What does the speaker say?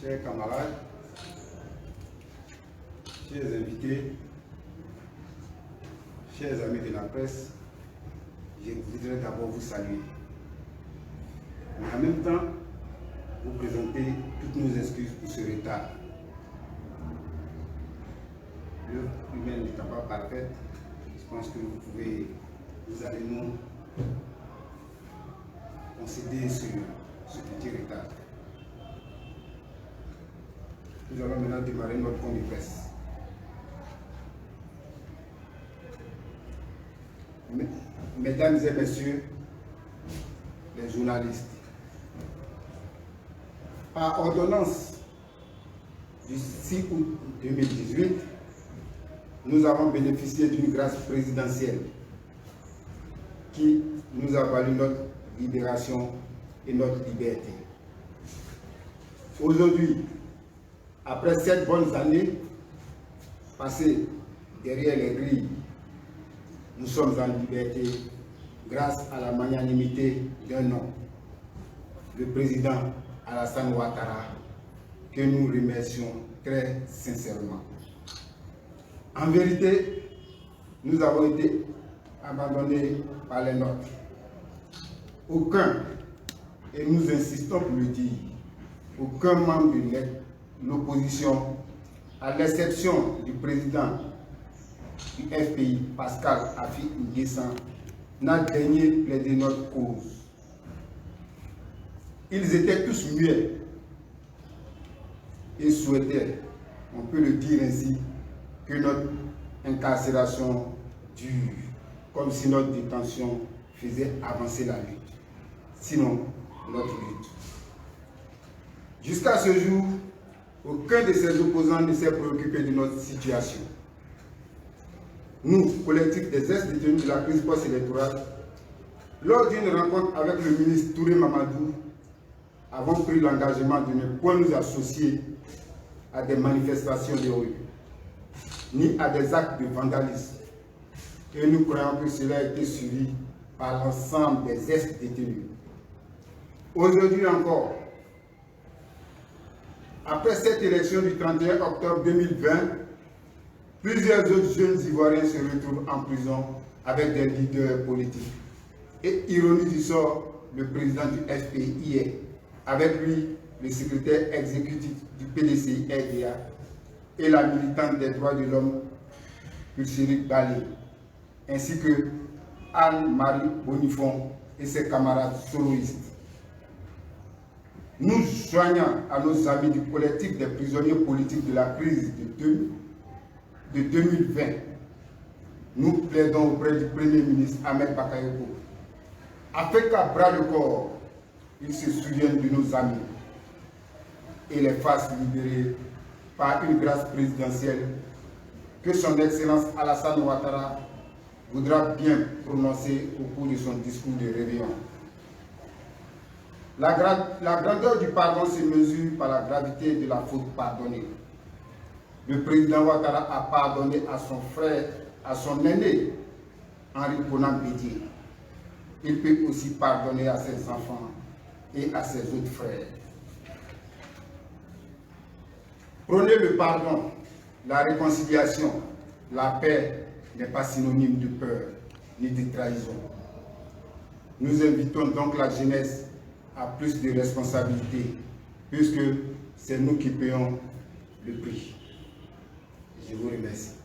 chers camarades, chers invités, chers amis de la presse, je voudrais d'abord vous saluer. Mais en même temps, vous présenter toutes nos excuses pour ce retard. L'œuvre humaine n'étant pas parfaite, je pense que vous allez nous concéder sur ce petit retard. Nous allons maintenant démarrer notre point de presse. Mesdames et messieurs les journalistes, par ordonnance du 6 août 2018, nous avons bénéficié d'une grâce présidentielle qui nous a valu notre libération et notre liberté. Aujourd'hui, après 7 bonnes années passées derrière les grilles, nous sommes en liberté grâce à la magnanimité d'un homme, le président Alassane Ouattara, que nous remercions très sincèrement. En vérité, nous avons été abandonnés par les nôtres. Aucun, et nous insistons pour le dire, aucun membre de l'opposition, à l'exception du président du FPI, Pascal Affi-N'Guessan, n'a daigné plaider notre cause. Ils étaient tous muets et souhaitaient, on peut le dire ainsi, que notre incarcération dure, comme si notre détention faisait avancer la lutte, sinon notre lutte. Jusqu'à ce jour, aucun de ces opposants ne s'est préoccupé de notre situation. Nous, collectif des ex-détenus de la crise post-électorale, lors d'une rencontre avec le ministre Touré Mamadou, avons pris l'engagement de ne point nous associer à des manifestations de rue, ni à des actes de vandalisme. Et nous croyons que cela a été suivi par l'ensemble des ex-détenus. Aujourd'hui encore, après cette élection du 31 octobre 2020, plusieurs autres jeunes Ivoiriens se retrouvent en prison avec des leaders politiques. Et ironie du sort, le président du FPI hier, avec lui le secrétaire exécutif du PDCI RDA et la militante des droits de l'homme, Pulséric Balé, ainsi que Anne-Marie Bonifon et ses camarades soloistes. Nous joignant à nos amis du collectif des prisonniers politiques de la crise de 2020, nous plaidons auprès du Premier ministre Ahmed Bakayoko, afin qu'à bras le corps, il se souvienne de nos amis et les fasse libérer par une grâce présidentielle que son Excellence Alassane Ouattara voudra bien prononcer au cours de son discours de réveillon. La grandeur du pardon se mesure par la gravité de la faute pardonnée. Le président Ouattara a pardonné à son frère, à son aîné, Henri Konan Bédié. Il peut aussi pardonner à ses enfants et à ses autres frères. Prôner le pardon, la réconciliation, la paix n'est pas synonyme de peur ni de trahison. Nous invitons donc la jeunesse à plus de responsabilités, puisque c'est nous qui payons le prix. Je vous remercie.